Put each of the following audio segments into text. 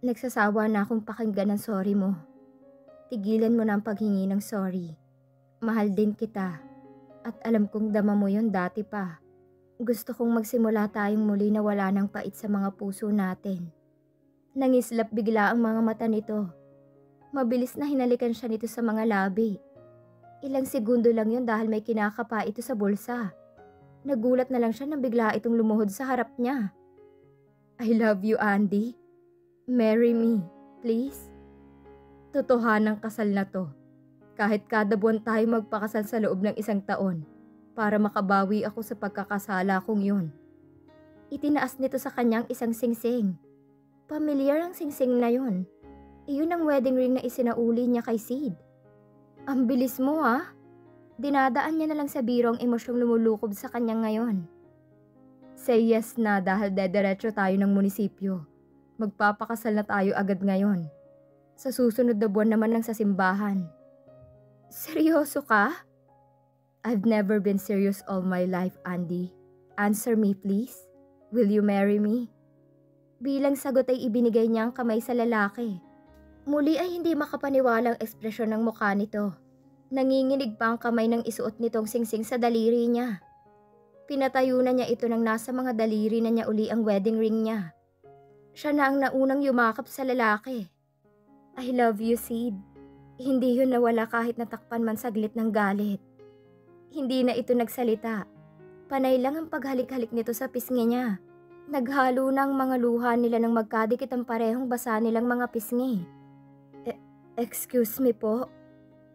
Nagsasawa na akong pakinggan ng sorry mo. Tigilan mo na ang paghingi ng sorry. Mahal din kita. At alam kong dama mo yon dati pa. Gusto kong magsimula tayong muli na wala ng pait sa mga puso natin. Nangislap bigla ang mga mata nito. Mabilis na hinalikan siya nito sa mga labi. Ilang segundo lang yon dahil may kinakapa ito sa bulsa. Nagulat na lang siya nang bigla itong lumuhod sa harap niya. I love you, Andy. Marry me, please. Totohanang kasal na to. Kahit kada buwan tayo magpakasal sa loob ng 1 taon para makabawi ako sa pagkakasala kong yun. Itinaas nito sa kanyang isang singsing. Pamilyar ang singsing na yun. Iyon ang wedding ring na isinauli niya kay Sid. Ang bilis mo ah. Dinadaan niya na lang sa biro ang emosyong lumulukob sa kanya ngayon. Say yes na dahil dediretso tayo ng munisipyo. Magpapakasal na tayo agad ngayon. Sa susunod na buwan naman lang sa simbahan. Seryoso ka? I've never been serious all my life, Andy. Answer me please. Will you marry me? Bilang sagot ay ibinigay niya ang kamay sa lalaki. Muli ay hindi makapaniwalang ekspresyon ng mukha nito. Nanginginig pa ang kamay ng isuot nitong singsing sa daliri niya. Pinatayo na niya ito nang nasa mga daliri na niya uli ang wedding ring niya. Siya na ang naunang yumakap sa lalaki. I love you, Sid. Hindi yun nawala kahit natakpan man saglit ng galit. Hindi na ito nagsalita. Panay lang ang paghalik-halik nito sa pisngi niya. Naghalo na ang mga luha nila nang magkadikit ang parehong basa nilang mga pisngi. Excuse me po.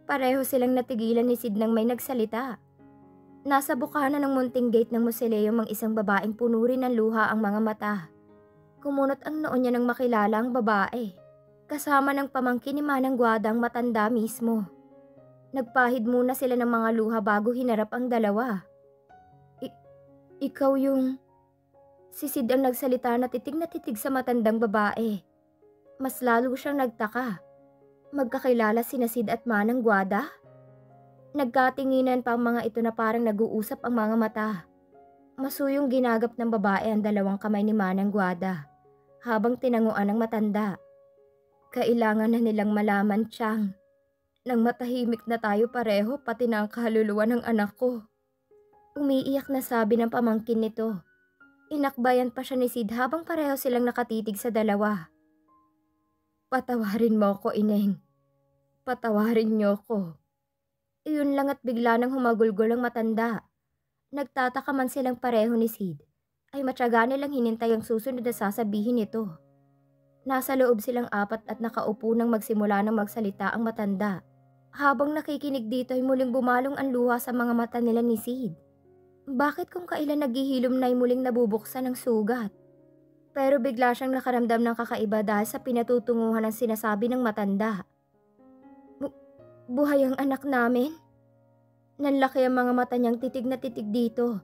Pareho silang natigilan ni Sid nang may nagsalita. Nasa bukana ng munting gate ng museum ang isang babaeng puno rin ng luha ang mga mata. Kumunot ang noo niya nang makilala ang babae. Kasama ng pamangkin ni Manang Guada ang matanda mismo. Nagpahid muna sila ng mga luha bago hinarap ang dalawa. Ikaw yung... Si Sid ang nagsalita na titig sa matandang babae. Mas lalo siyang nagtaka. Magkakilala sina Sid at Manang Guada? Nagkatinginan pa ang mga ito na parang nag-uusap ang mga mata. Masuyong ginagap ng babae ang dalawang kamay ni Manang Guada habang tinanguan ng matanda. Kailangan na nilang malaman, Chang. Nang matahimik na tayo pareho pati na ang kaluluwa ng anak ko. Umiiyak na sabi ng pamangkin nito. Inakbayan pa siya ni Sid habang pareho silang nakatitig sa dalawa. Patawarin mo ko, Ineng. Patawarin niyo ko. Iyon lang at bigla nang humagulgol ang matanda. Nagtataka man silang pareho ni Sid, ay matyaga nilang hinintay ang susunod na sasabihin nito. Nasa loob silang apat at nakaupo nang magsimula ng magsalita ang matanda. Habang nakikinig dito ay muling bumalong ang luha sa mga mata nila ni Sid. Bakit kung kailan naghihilom na ay muling nabubuksan ng sugat? Pero bigla siyang nakaramdam ng kakaiba dahil sa pinatutunguhan ng sinasabi ng matanda. Buhay ang anak namin? Nanlaki ang mga mata niyang titig na titig dito.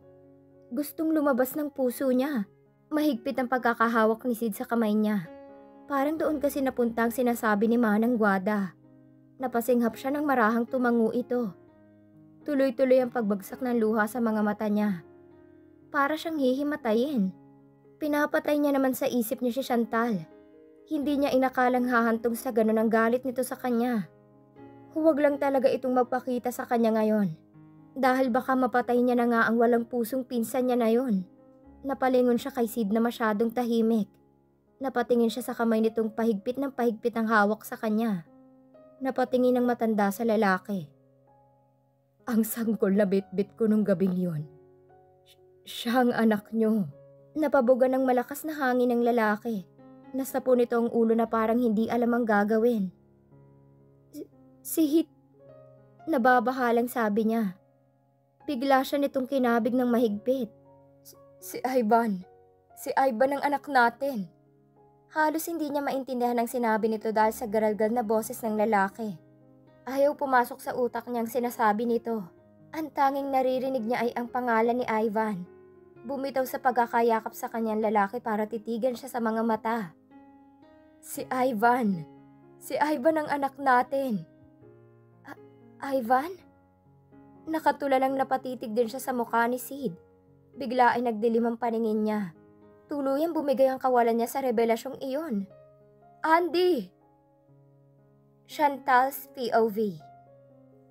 Gustong lumabas ng puso niya. Mahigpit ang pagkakahawak ni Sid sa kamay niya. Parang doon kasi napunta ang sinasabi ni Manang Guada. Napasinghap siya nang marahang tumango ito. Tuloy-tuloy ang pagbagsak ng luha sa mga mata niya. Para siyang hihimatayin. Pinapatay niya naman sa isip niya si Chantal. Hindi niya inakalang hahantong sa ganun ang galit nito sa kanya. Huwag lang talaga itong magpakita sa kanya ngayon. Dahil baka mapatay niya na nga ang walang pusong pinsan niya na yon. Napalingon siya kay Sid na masyadong tahimik. Napatingin siya sa kamay nitong pahigpit ng pahigpit ang hawak sa kanya. Napatingin ng matanda sa lalaki. Ang sanggol na bitbit ko nung gabing yon. Siya ang anak niyo. Napabuga ng malakas na hangin ng lalaki. Nasapo nito ang ulo na parang hindi alam ang gagawin. Si Hit, nababahalang sabi niya. Bigla siya nitong kinabig ng mahigpit. Si Ivan. Si Ivan ang anak natin. Halos hindi niya maintindihan ang sinabi nito dahil sa garalgal na boses ng lalaki. Ayaw pumasok sa utak niyang sinasabi nito. Ang tanging naririnig niya ay ang pangalan ni Ivan. Bumitaw sa pagkakayakap sa kanyang lalaki para titigan siya sa mga mata. Si Ivan. Si Ivan ang anak natin. Ivan? Nakatulalang napatitig din siya sa mukha ni Sid. Bigla ay nagdilim ang paningin niya. Tuluyang bumigay ang kawalan niya sa revelasyong iyon. Andy! Chantal's POV.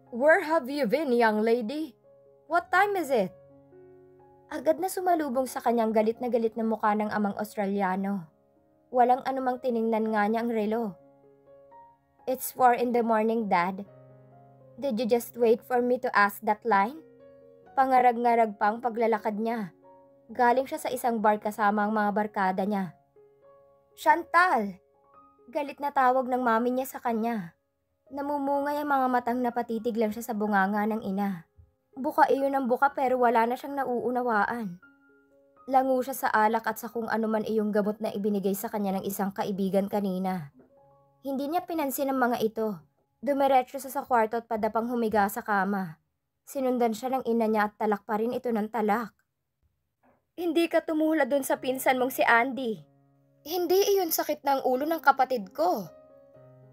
Where have you been, young lady? What time is it? Agad na sumalubong sa kanyang galit na mukha ng amang Australiano. Walang anumang tiningnan nga niya ang relo. It's 4 in the morning, Dad. Did you just wait for me to ask that line? Pangarag-ngarag pang paglalakad niya. Galing siya sa isang bar kasama ang mga barkada niya. Chantal! Galit na tawag ng mami niya sa kanya. Namumungay ang mga matang napatitig lang siya sa bunganga ng ina. Buka iyon ang buka pero wala na siyang nauunawaan. Lango siya sa alak at sa kung ano man iyong gamot na ibinigay sa kanya ng isang kaibigan kanina. Hindi niya pinansin ang mga ito. Dumiretso siya sa kwarto at padapang humiga sa kama. Sinundan siya ng ina niya at talak pa rin ito ng talak. Hindi ka tumula dun sa pinsan mong si Andy. Hindi iyon sakit ng ulo ng kapatid ko.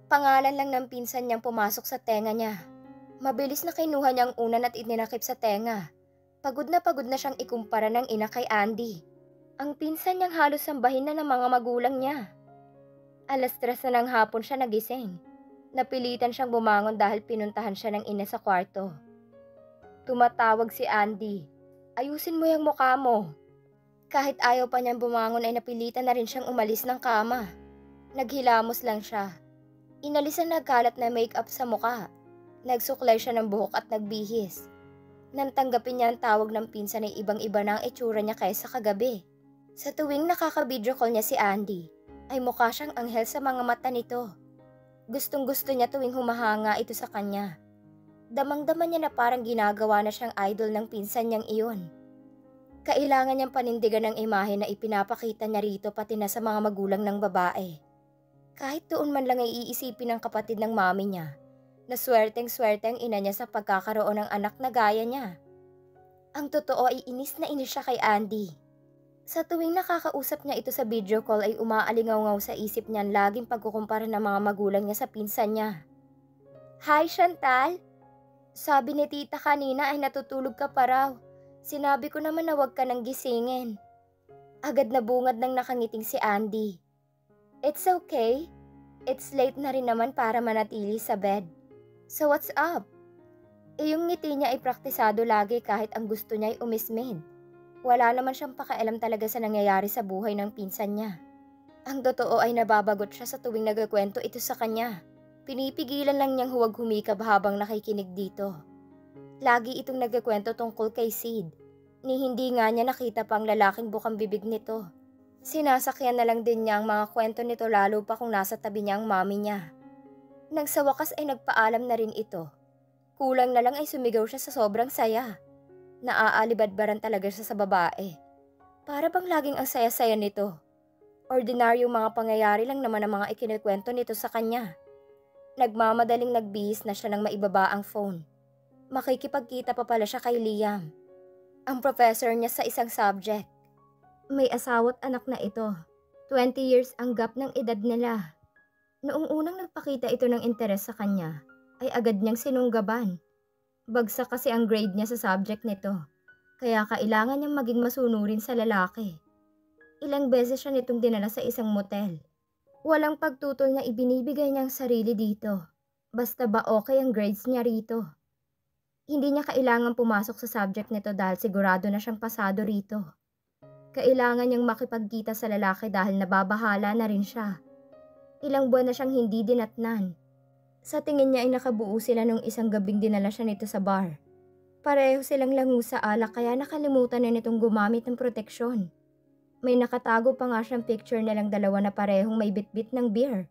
Pangalan lang ng pinsan niyang pumasok sa tenga niya. Mabilis na kinuha niyang unan at ininakip sa tenga. Pagod na siyang ikumpara ng ina kay Andy. Ang pinsan niyang halos sambahin na ng mga magulang niya. 3:00 na ng hapon siya nagising. Napilitan siyang bumangon dahil pinuntahan siya ng ina sa kwarto. Tumatawag si Andy. Ayusin mo yung mukha mo. Kahit ayaw pa niyang bumangon ay napilitan na rin siyang umalis ng kama. Naghilamos lang siya. Inalis ang nagkalat na make-up sa mukha. Nagsuklay siya ng buhok at nagbihis. Nang tanggapin niya ang tawag ng pinsan ay ibang-iba na ang itsura niya kaysa kagabi. Sa tuwing nakaka-video call niya si Andy, ay mukha siyang anghel sa mga mata nito. Gustong-gusto niya tuwing humahanga ito sa kanya. Damang-dama niya na parang ginagawa na siyang idol ng pinsan niyang iyon. Kailangan niyang panindigan ang imahe na ipinapakita niya rito pati na sa mga magulang ng babae. Kahit doon man lang ay iisipin ng kapatid ng mami niya na swerteng-swerte ang ina niya sa pagkakaroon ng anak na gaya niya. Ang totoo ay inis na inis siya kay Andy. Sa tuwing nakakausap niya ito sa video call ay umaalingaw-ngaw sa isip niya ang laging pagkukumpara ng mga magulang niya sa pinsan niya. Hi Chantal! Sabi ni tita kanina ay natutulog ka pa raw. Sinabi ko naman na huwag ka nang gisingin. Agad na bungad ng nakangiting si Andy. It's okay. It's late na rin naman para manatili sa bed. So what's up? Iyong ngiti niya ay praktisado lagi kahit ang gusto niya ay umismid. Wala naman siyang pakialam talaga sa nangyayari sa buhay ng pinsan niya. Ang totoo ay nababagot siya sa tuwing nagkwento ito sa kanya. Pinipigilan lang niyang huwag humikab habang nakikinig dito. Lagi itong nagkwento tungkol kay Sid, ni hindi nga niya nakita pang lalaking bukang bibig nito. Sinasakyan na lang din niya ang mga kwento nito lalo pa kung nasa tabi niya ang mami niya. Nang sa wakas ay nagpaalam na rin ito. Kulang na lang ay sumigaw siya sa sobrang saya. Naaalibadbaran talaga siya sa babae. Para bang laging ang saya-saya nito. Ordinaryong mga pangyayari lang naman ang mga ikinikwento nito sa kanya. Nagmamadaling nagbihis na siya nang maibaba ang phone. Makikipagkita pa pala siya kay Liam, ang professor niya sa isang subject. May asawa't anak na ito. 20 years ang gap ng edad nila. Noong unang nagpakita ito ng interes sa kanya, ay agad niyang sinunggaban. Bagsak kasi ang grade niya sa subject nito, kaya kailangan niyang maging masunurin sa lalaki. Ilang beses siya nitong dinala sa isang motel. Walang pagtutol na ibinibigay niyang sarili dito. Basta ba okay ang grades niya rito. Hindi niya kailangan pumasok sa subject nito dahil sigurado na siyang pasado rito. Kailangan niyang makipagkita sa lalaki dahil nababahala na rin siya. Ilang buwan na siyang hindi dinatnan. Sa tingin niya ay nakabuo sila nung isang gabing dinala siya nito sa bar. Pareho silang lango sa alak kaya nakalimutan na nitong gumamit ng proteksyon. May nakatago pa nga siyang picture nilang dalawa na parehong may bitbit ng beer.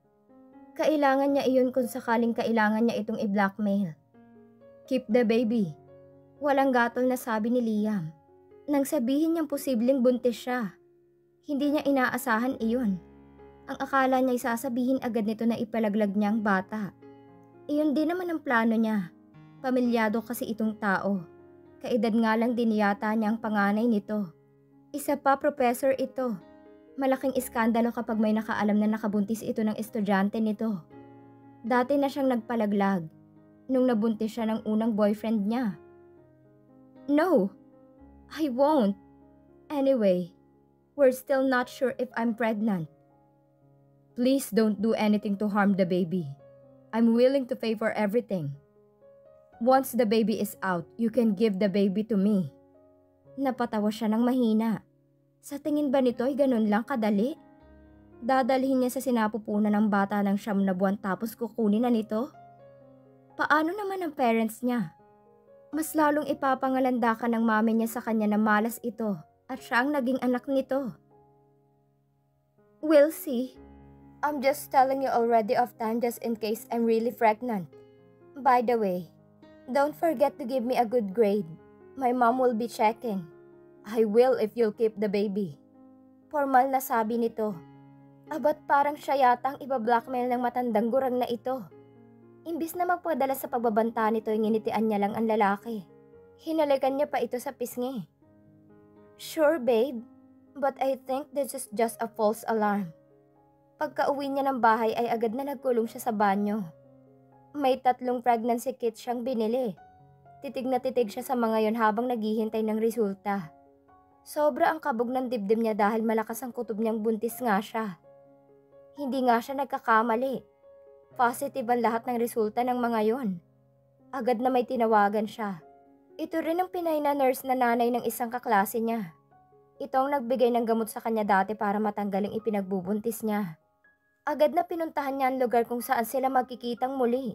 Kailangan niya iyon kung sakaling kailangan niya itong i-blackmail. Keep the baby. Walang gatol na sabi ni Liam. Nang sabihin niyang posibleng buntis siya. Hindi niya inaasahan iyon. Ang akala niya ay sasabihin agad nito na ipalaglag niya ang bata. Iyon din naman ang plano niya. Pamilyado kasi itong tao. Kaedad nga lang din yata niya ang panganay nito. Isa pa professor ito. Malaking iskandalo kapag may nakaalam na nakabuntis ito ng estudyante nito. Dati na siyang nagpalaglag nung nabuntis siya ng unang boyfriend niya. No, I won't. Anyway, we're still not sure if I'm pregnant. Please don't do anything to harm the baby. I'm willing to pay for everything. Once the baby is out, you can give the baby to me. Napatawa siya ng mahina. Sa tingin ba nito ay ganun lang kadali? Dadalhin niya sa sinapupunan ng bata ng 9 na buwan tapos kukunin na nito? Paano naman ang parents niya? Mas lalong ipapangalandakan ng mami niya sa kanya na malas ito at siya ang naging anak nito. We'll see. I'm just telling you already of time just in case I'm really pregnant. By the way, don't forget to give me a good grade. My mom will be checking. I will if you'll keep the baby. Formal na sabi nito. Abat parang siya yata ang iba-blackmail ng matandang gurang na ito. Imbis na magpadala sa pagbabanta nito, nginitian niya lang ang lalaki. Hinalikan niya pa ito sa pisngi. Sure babe, but I think this is just a false alarm. Pagka-uwi niya ng bahay ay agad na nagkulong siya sa banyo. May 3 pregnancy kits siyang binili. Titig na titig siya sa mga yon habang naghihintay ng resulta. Sobra ang kabog ng dibdib niya dahil malakas ang kutob niyang buntis nga siya. Hindi nga siya nagkakamali. Positive ang lahat ng resulta ng mga yon. Agad na may tinawagan siya. Ito rin ang Pinay na nurse na nanay ng isang kaklase niya. Ito ang nagbigay ng gamot sa kanya dati para matanggal ang ipinagbubuntis niya. Agad na pinuntahan niya ang lugar kung saan sila magkikitang muli.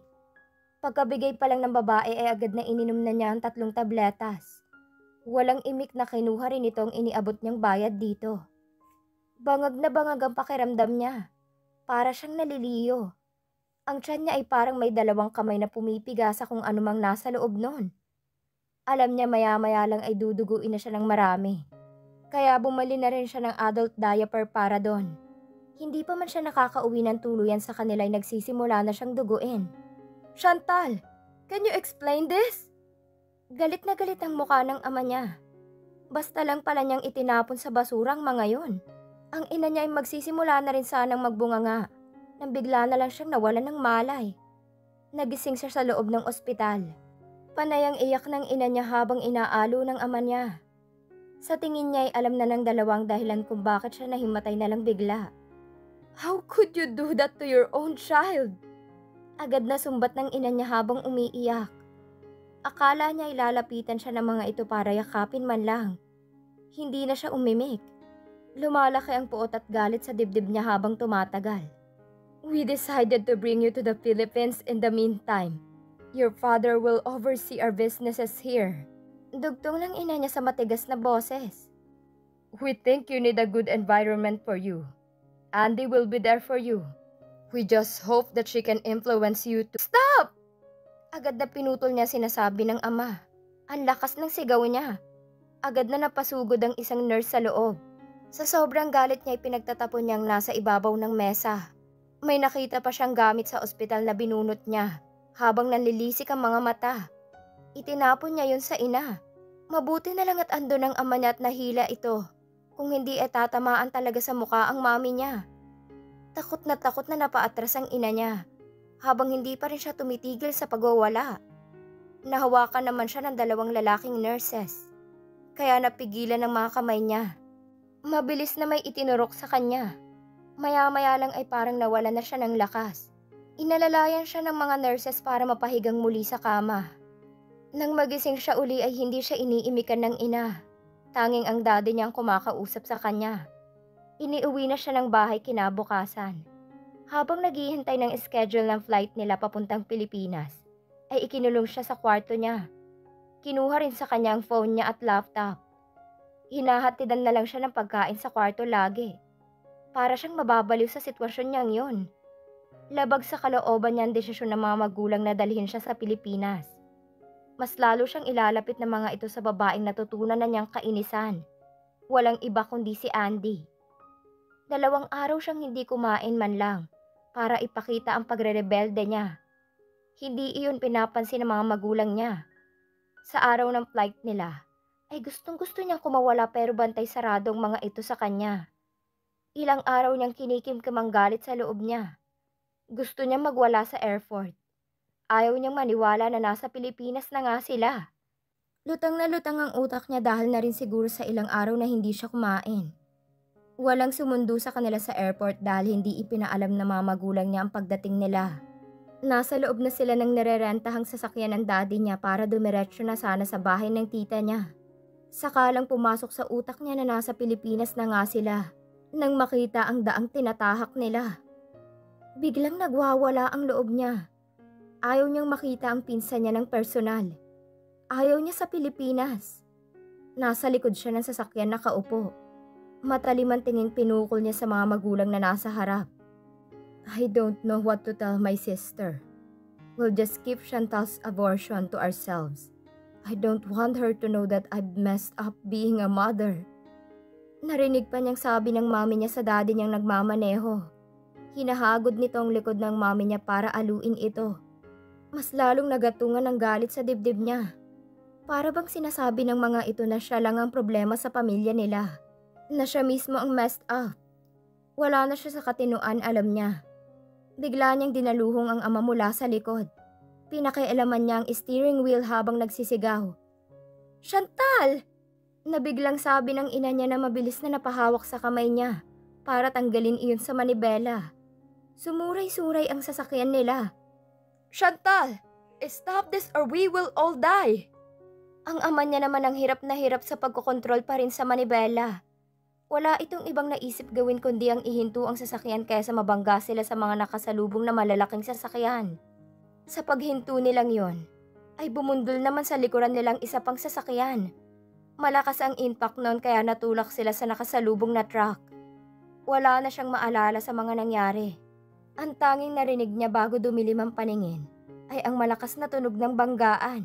Pagkabigay pa lang ng babae ay agad na ininom na niya ang 3 tabletas. Walang imik na kinuha rin ito ang iniabot niyang bayad dito. Bangag na bangag ang pakiramdam niya. Para siyang naliliyo. Ang tiyan niya ay parang may 2 kamay na pumipiga sa kung anumang nasa loob nun. Alam niya maya-maya lang ay duduguin na siya ng marami. Kaya bumali na rin siya ng adult diaper para doon. Hindi pa man siya nakakauwi ng tuluyan sa kanila ay nagsisimula na siyang duguin. Chantal, can you explain this? Galit na galit ang mukha ng ama niya. Basta lang pala niyang itinapon sa basura ang mga yon. Ang ina niya ay magsisimula na rin sanang magbunganga nang bigla na lang siyang nawalan ng malay. Nagising siya sa loob ng ospital. Panay ang iyak ng ina niya habang inaalo ng ama niya. Sa tingin niya ay alam na ng dalawang dahilan kung bakit siya nahimatay na lang bigla. How could you do that to your own child? Agad na sumbat ng ina niya habang umiiyak. Akala niya ay lalapitan siya ng mga ito para yakapin man lang. Hindi na siya umimik. Lumalaki ang puot at galit sa dibdib niya habang tumatagal. We decided to bring you to the Philippines in the meantime. Your father will oversee our businesses here. Dugtong ng ina niya sa matigas na boses. We think you need a good environment for you. Andy will be there for you. We just hope that she can influence you to... Stop! Agad na pinutol niya sinasabi ng ama. Ang lakas ng sigaw niya. Agad na napasugod ang isang nurse sa loob. Sa sobrang galit niya ay pinagtatapon niyang nasa ibabaw ng mesa. May nakita pa siyang gamit sa ospital na binunot niya habang nanlilisik ang mga mata. Itinapon niya yun sa ina. Mabuti na lang at andun ang ama niya at nahila ito. Kung hindi ay tatamaan talaga sa mukha ang mami niya. Takot na napaatras ang ina niya. Habang hindi pa rin siya tumitigil sa pagwawala. Nahawakan naman siya ng 2 lalaking nurses. Kaya napigilan ng mga kamay niya. Mabilis na may itinurok sa kanya. Maya-maya lang ay parang nawalan na siya ng lakas. Inalalayan siya ng mga nurses para mapahigang muli sa kama. Nang magising siya uli ay hindi siya iniimikan ng ina. Tanging ang daddy niyang kumakausap sa kanya. Iniuwi na siya ng bahay kinabukasan. Habang naghihintay ng schedule ng flight nila papuntang Pilipinas, ay ikinulong siya sa kwarto niya. Kinuha rin sa kanya ang phone niya at laptop. Hinahatidan na lang siya ng pagkain sa kwarto lagi. Para siyang mababaliw sa sitwasyon niyang yun. Labag sa kalooban niya ang desisyon ng mga magulang na dalhin siya sa Pilipinas. Mas lalo siyang ilalapit ng mga ito sa babaeng natutunan na niyang kainisan. Walang iba kundi si Andy. 2 araw siyang hindi kumain man lang para ipakita ang pagre-rebelde niya. Hindi iyon pinapansin ng mga magulang niya. Sa araw ng flight nila, ay gustong-gusto niyang kumawala pero bantay saradong mga ito sa kanya. Ilang araw niyang kinikimkim ang galit sa loob niya. Gusto niyang magwala sa airport. Ayaw niyang maniwala na nasa Pilipinas na nga sila. Lutang na lutang ang utak niya dahil na rin siguro sa ilang araw na hindi siya kumain. Walang sumundo sa kanila sa airport dahil hindi ipinaalam ng mga magulang niya ang pagdating nila. Nasa loob na sila ng nirerentahang sasakyan ng daddy niya para dumiretso na sana sa bahay ng tita niya. Sakalang pumasok sa utak niya na nasa Pilipinas na nga sila nang makita ang daang tinatahak nila. Biglang nagwawala ang loob niya. Ayaw niyang makita ang pinsan niya ng personal. Ayaw niya sa Pilipinas. Nasa likod siya ng sasakyan nakaupo. Matalim ang tinging pinukol niya sa mga magulang na nasa harap. I don't know what to tell my sister. We'll just keep Chantal's abortion to ourselves. I don't want her to know that I've messed up being a mother. Narinig pa niyang sabi ng mami niya sa daddy niyang nagmamaneho. Hinahagod nito ang likod ng mami niya para aluin ito. Mas lalong nagatungan ng galit sa dibdib niya. Para bang sinasabi ng mga ito na siya lang ang problema sa pamilya nila. Na siya mismo ang messed up. Wala na siya sa katinuan, alam niya. Bigla niyang dinaluhong ang ama mula sa likod. Pinakialaman niya ang steering wheel habang nagsisigaw. Chantal! Nabiglang sabi ng ina niya na mabilis na napahawak sa kamay niya para tanggalin iyon sa manibela. Sumuray-suray ang sasakyan nila. Chantal! Stop this or we will all die! Ang ama niya naman ang hirap na hirap sa pagkokontrol pa rin sa manibela. Wala itong ibang naisip gawin kundi ang ihinto ang sasakyan kaysa mabangga sila sa mga nakasalubong na malalaking sasakyan. Sa paghinto nilang yon, ay bumundol naman sa likuran nilang isa pang sasakyan. Malakas ang impact noon kaya natulak sila sa nakasalubong na truck. Wala na siyang maalala sa mga nangyari. Ang tanging narinig niya bago dumilim ang paningin ay ang malakas na tunog ng banggaan.